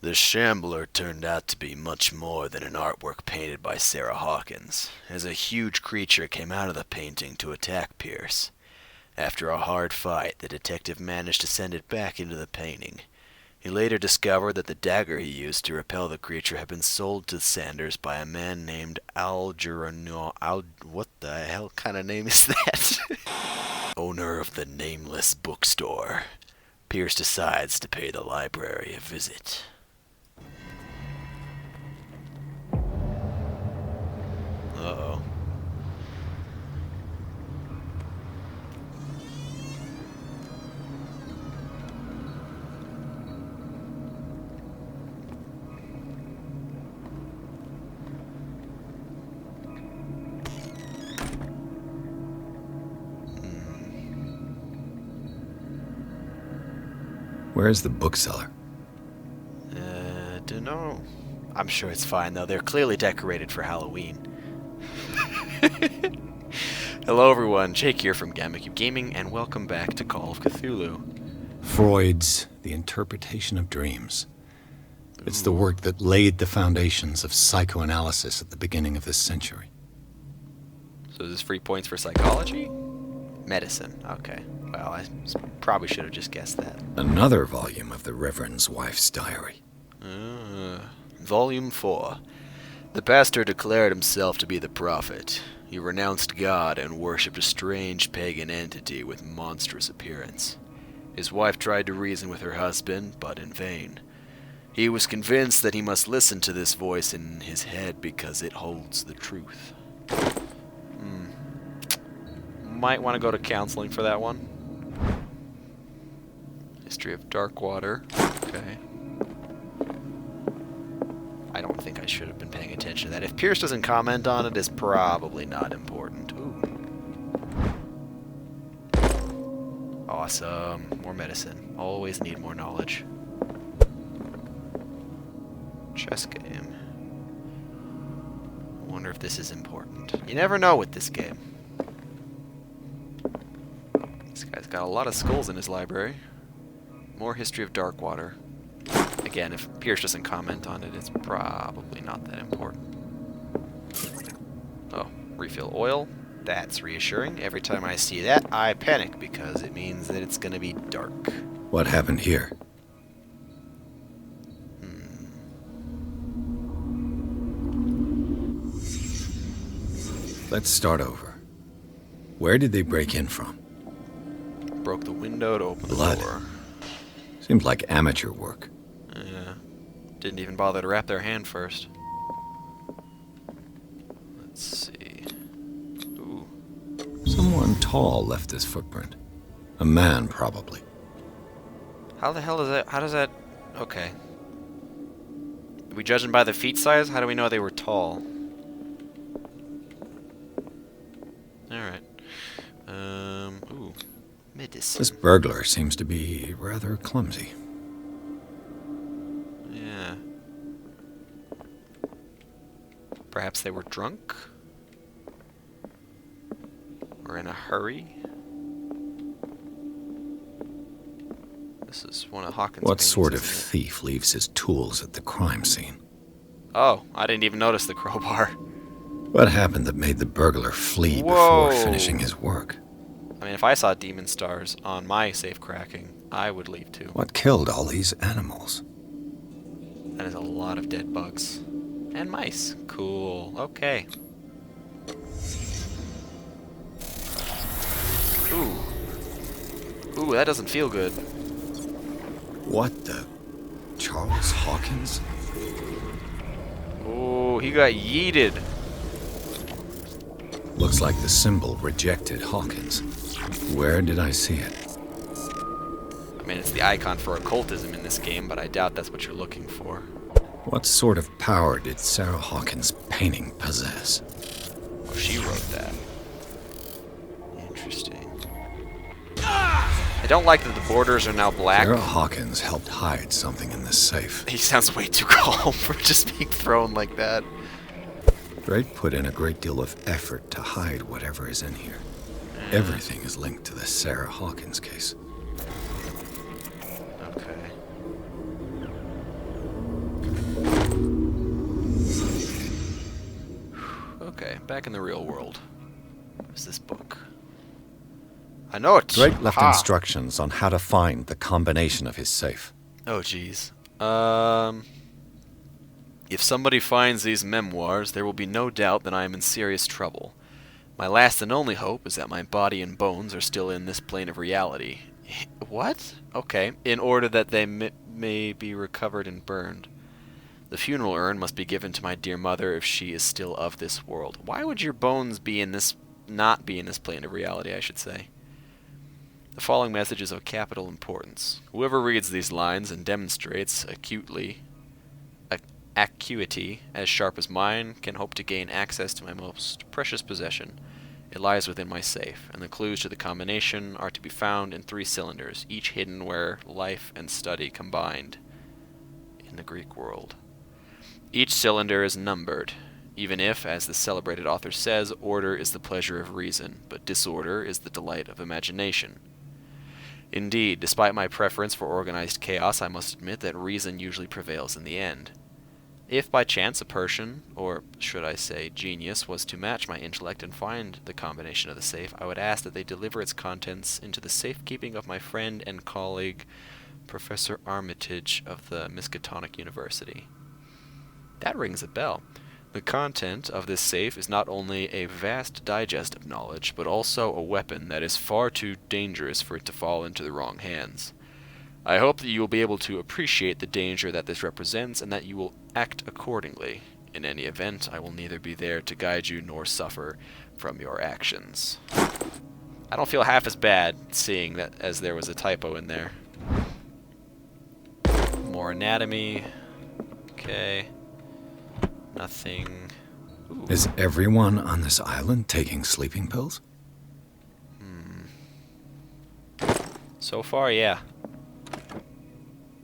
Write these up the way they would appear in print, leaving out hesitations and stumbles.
The Shambler turned out to be much more than an artwork painted by Sarah Hawkins, as a huge creature came out of the painting to attack Pierce. After a hard fight, the detective managed to send it back into the painting. He later discovered that the dagger he used to repel the creature had been sold to Sanders by a man named what the hell kind of name is that? Owner of the Nameless Bookstore. Pierce decides to pay the library a visit. Uh-oh. Where's the bookseller? Dunno. I'm sure it's fine, though. They're clearly decorated for Halloween. Hello, everyone. Jake here from GameCube Gaming, and welcome back to Call of Cthulhu. Freud's The Interpretation of Dreams. It's the work that laid the foundations of psychoanalysis at the beginning of this century. So is this free points for psychology? Medicine. Okay. Well, I probably should have just guessed that. Another volume of the Reverend's wife's diary. Volume 4. The pastor declared himself to be the prophet. He renounced God and worshipped a strange pagan entity with monstrous appearance. His wife tried to reason with her husband, but in vain. He was convinced that he must listen to this voice in his head because it holds the truth. Might want to go to counseling for that one. History of Darkwater. Okay. I don't think I should have been paying attention to that. If Pierce doesn't comment on it, it's probably not important. Ooh. Awesome. More medicine. Always need more knowledge. Chess game. I wonder if this is important. You never know with this game. This guy's got a lot of skulls in his library. More History of Darkwater. Again, if Pierce doesn't comment on it, it's probably not that important. Oh, refill oil. That's reassuring. Every time I see that, I panic because it means that it's going to be dark. What happened here? Let's start over. Where did they break in from? Broke the window to open the Blood. door. Seemed like amateur work. Yeah. Didn't even bother to wrap their hand first. Let's see. Ooh. Someone tall left this footprint. A man, probably. How the hell is that? How does that... Okay. Are we judging by the feet size? How do we know they were tall? Alright. Ooh. Medicine. This burglar seems to be rather clumsy. Yeah. Perhaps they were drunk? Or in a hurry? This is one of Hawkins' What paintings, sort of isn't it? thief leaves his tools at the crime scene? Oh, I didn't even notice the crowbar. What happened that made the burglar flee Whoa. before finishing his work? I mean, if I saw demon stars on my safe cracking, I would leave too. What killed all these animals? That is a lot of dead bugs. And mice. Cool. Okay. Ooh. Ooh, that doesn't feel good. What the? Charles Hawkins? Oh, he got yeeted. Looks like the symbol rejected Hawkins. Where did I see it? I mean, it's the icon for occultism in this game, but I doubt that's what you're looking for. What sort of power did Sarah Hawkins' painting possess? Oh, she wrote that. Interesting. I don't like that the borders are now black. Sarah Hawkins helped hide something in this safe. He sounds way too calm for just being thrown like that. Drake put in a great deal of effort to hide whatever is in here. Everything is linked to the Sarah Hawkins case. Okay. Okay, back in the real world. Where's this book? I know it! Drake left Ha! instructions on how to find the combination of his safe. Oh, jeez. If somebody finds these memoirs, there will be no doubt that I am in serious trouble. My last and only hope is that my body and bones are still in this plane of reality. What? Okay. In order that they may be recovered and burned. The funeral urn must be given to my dear mother if she is still of this world. Why would your bones be in this, not be in this plane of reality, I should say? The following message is of capital importance. Whoever reads these lines and demonstrates acuity as sharp as mine can hope to gain access to my most precious possession. It lies within my safe, and the clues to the combination are to be found in 3 cylinders, each hidden where life and study combined in the Greek world. Each cylinder is numbered, even if, as the celebrated author says, order is the pleasure of reason, but disorder is the delight of imagination. Indeed, despite my preference for organized chaos, I must admit that reason usually prevails in the end. If by chance a person, or should I say genius, was to match my intellect and find the combination of the safe, I would ask that they deliver its contents into the safekeeping of my friend and colleague, Professor Armitage of the Miskatonic University. That rings a bell. The content of this safe is not only a vast digest of knowledge, but also a weapon that is far too dangerous for it to fall into the wrong hands. I hope that you will be able to appreciate the danger that this represents and that you will act accordingly. In any event, I will neither be there to guide you nor suffer from your actions. I don't feel half as bad seeing that as there was a typo in there. More anatomy. Okay. Nothing. Ooh. Is everyone on this island taking sleeping pills? So far, yeah.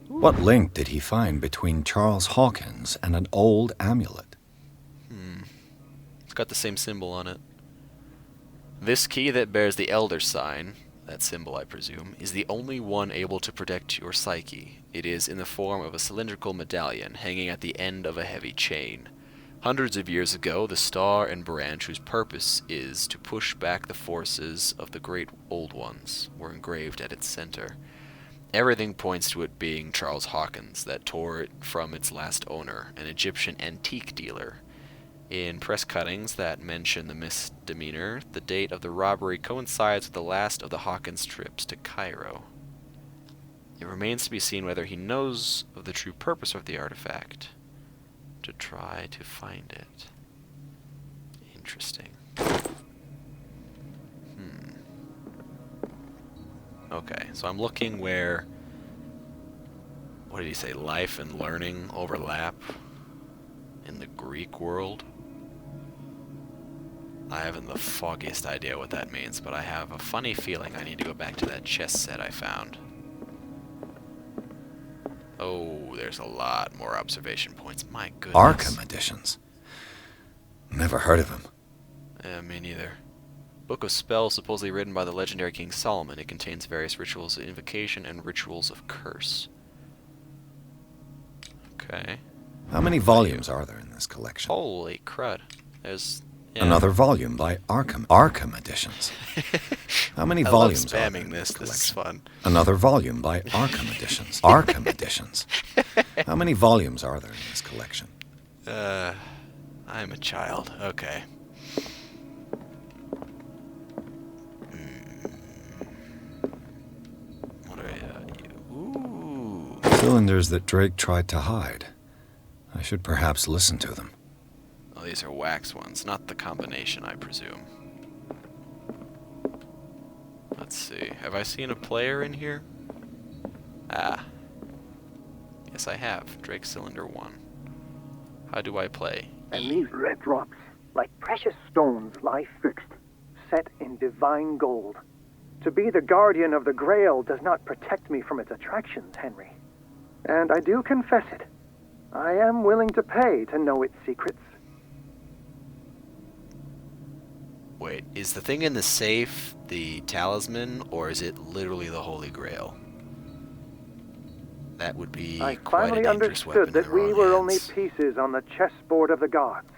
What link did he find between Charles Hawkins and an old amulet? It's got the same symbol on it. This key that bears the Elder Sign, that symbol I presume, is the only one able to protect your psyche. It is in the form of a cylindrical medallion hanging at the end of a heavy chain. Hundreds of years ago, the star and branch whose purpose is to push back the forces of the great old ones were engraved at its center. Everything points to it being Charles Hawkins that tore it from its last owner, an Egyptian antique dealer. In press cuttings that mention the misdemeanor, the date of the robbery coincides with the last of the Hawkins trips to Cairo. It remains to be seen whether he knows of the true purpose of the artifact. To try to find it. Interesting. Okay, so I'm looking where, what did he say, life and learning overlap in the Greek world? I haven't the foggiest idea what that means, but I have a funny feeling I need to go back to that chess set I found. Oh, there's a lot more observation points. My goodness. Arkham editions. Never heard of him. Me neither. Book of Spells supposedly written by the legendary King Solomon. It contains various rituals of invocation and rituals of curse. Okay. How many volumes are there in this collection? Holy crud. There's... yeah. Another volume by Arkham editions. How many volumes I love are there spamming in this. This is fun. Another volume by Arkham editions. Arkham editions. How many volumes are there in this collection? I'm a child. Okay. What are you? Ooh. Cylinders that Drake tried to hide. I should perhaps listen to them. Oh, these are wax ones, not the combination, I presume. Let's see. Have I seen a player in here? Ah. Yes, I have. Drake Cylinder 1. How do I play? And these red rocks, like precious stones, lie fixed, set in divine gold. To be the guardian of the Grail does not protect me from its attractions, Henry. And I do confess it. I am willing to pay to know its secrets. Wait, is the thing in the safe the talisman, or is it literally the Holy Grail? That would be I quite a finally dangerous weapon understood in that the we wrong were only hands. pieces on the chessboard of the gods.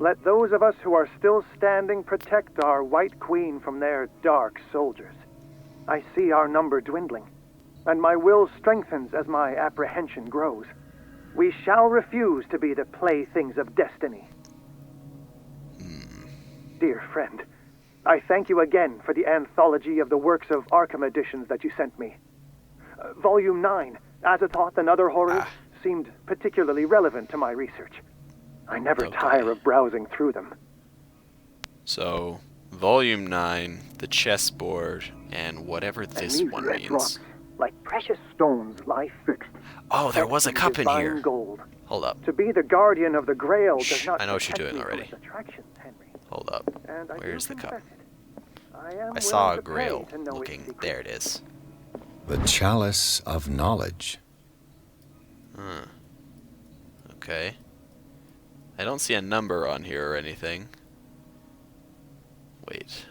Let those of us who are still standing protect our White Queen from their dark soldiers. I see our number dwindling, and my will strengthens as my apprehension grows. We shall refuse to be the playthings of destiny. Dear friend, I thank you again for the anthology of the works of Arkham editions that you sent me. Volume 9, Azathoth and Other Horrors, seemed particularly relevant to my research. I never tire of browsing through them. So, Volume 9, the chessboard, and whatever this one red means. Drops, like precious stones, lie fixed. Oh, there was a cup in here. Gold. Hold up. To be the guardian of the Grail does not I know what you're protect doing me from already. its attractions, Henry. Hold up. And Where's the cup? I saw a willing to pay grail to know its looking. secrets. There it is. The chalice of knowledge. Okay. I don't see a number on here or anything. Wait.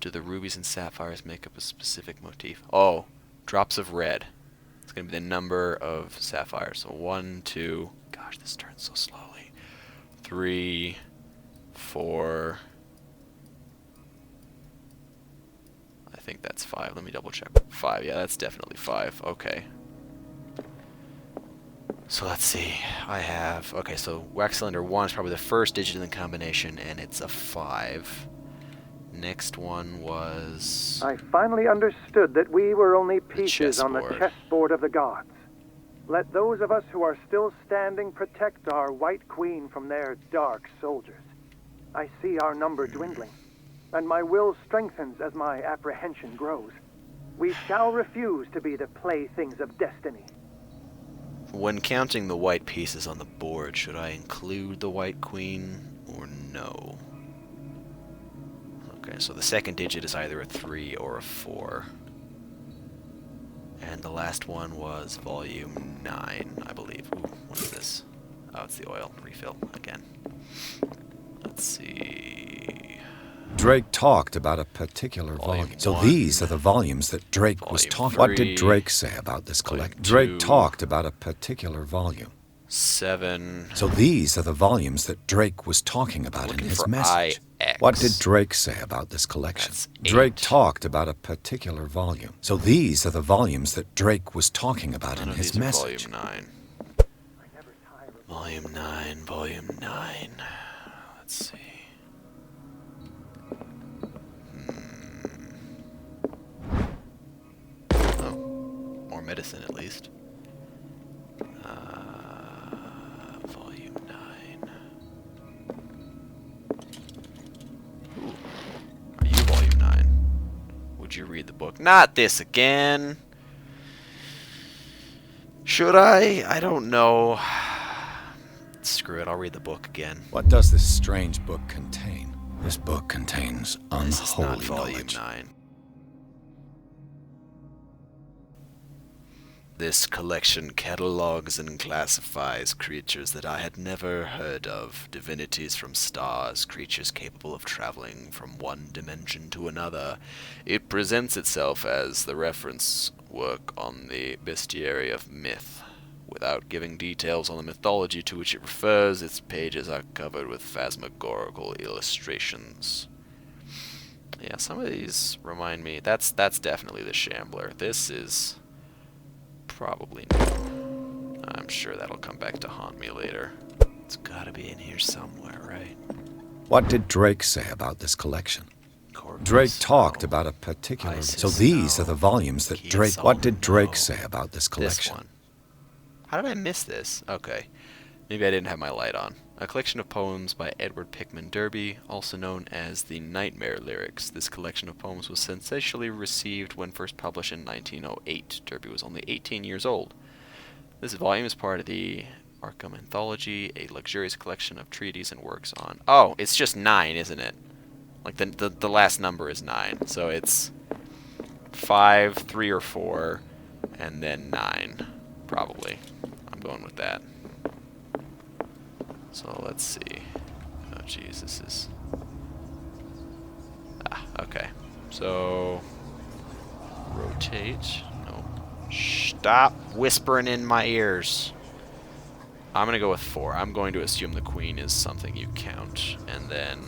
Do the rubies and sapphires make up a specific motif? Oh, drops of red. It's going to be the number of sapphires. So 1, 2... Gosh, this turns so slowly. 3, 4... I think that's 5. Let me double check. 5, yeah, that's definitely 5. Okay. So let's see. I have... Okay, so wax cylinder 1 is probably the first digit in the combination, and it's a 5. Next one was... I finally understood that we were only pieces on the chessboard. chessboard of the gods. Let those of us who are still standing protect our White Queen from their dark soldiers. I see our number dwindling, and my will strengthens as my apprehension grows. We shall refuse to be the playthings of destiny. When counting the white pieces on the board, should I include the White Queen or no? Okay, so the second digit is either a 3 or a 4. And the last one was volume 9, I believe. Ooh, what is this? Oh, it's the oil refill again. Let's see... Drake talked about a particular volume. So one, these are the volumes that Drake was volume talking. 3, What did Drake say about this collection? volume Drake 2, talked about a particular volume. 7... So these are the volumes that Drake was talking about in Looking his for message. IX. What did Drake say about this collection? That's Drake 8. talked about a particular volume. So these are the volumes that Drake was talking about None in of his these are message. volume 9. Volume 9, volume 9. Let's see. Oh, more medicine at least. Volume 9. Ooh. Are you volume 9? Would you read the book? Not this again! Should I? I don't know. Screw it, I'll read the book again. What does this strange book contain? This book contains This is not unholy volume knowledge. 9. This collection catalogues and classifies creatures that I had never heard of, divinities from stars, creatures capable of traveling from one dimension to another. It presents itself as the reference work on the bestiary of myth. Without giving details on the mythology to which it refers, its pages are covered with phantasmagorical illustrations. Yeah, some of these remind me... That's definitely the Shambler. This is... probably new. I'm sure that'll come back to haunt me later. It's gotta be in here somewhere, right? What did Drake say about this collection? Corpus, Drake talked no. about a particular... Isis, So these no. are the volumes that Key Drake... of What did Solomon, Drake no. say about this This collection? one. How did I miss this? Okay. Maybe I didn't have my light on. A collection of poems by Edward Pickman Derby, also known as the Nightmare Lyrics. This collection of poems was sensationally received when first published in 1908. Derby was only 18 years old. This volume is part of the Arkham Anthology, a luxurious collection of treatises and works on... Oh, it's just 9, isn't it? Like, the last number is 9. So it's 5, 3, or 4, and then 9, probably. I'm going with that. So let's see. Oh, jeez, this is... okay. So... rotate. No. Stop whispering in my ears. I'm going to go with 4. I'm going to assume the queen is something you count. And then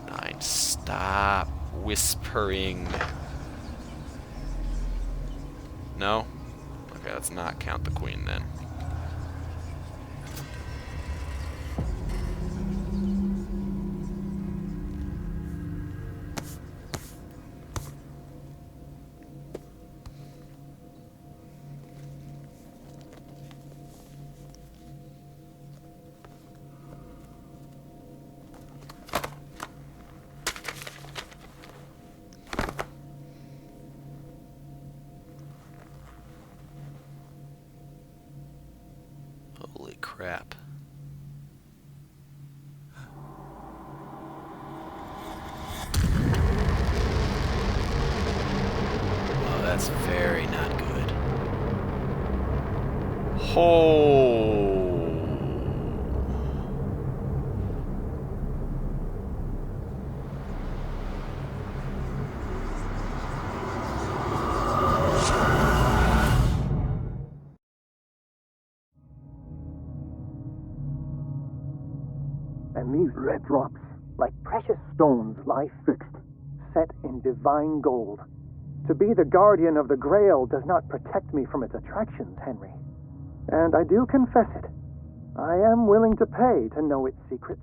9. Stop whispering. No? Okay, let's not count the queen then. Holy crap. Oh, that's very not good. Oh. And these red drops, like precious stones, lie fixed, set in divine gold. To be the guardian of the Grail does not protect me from its attractions, Henry. And I do confess it. I am willing to pay to know its secrets.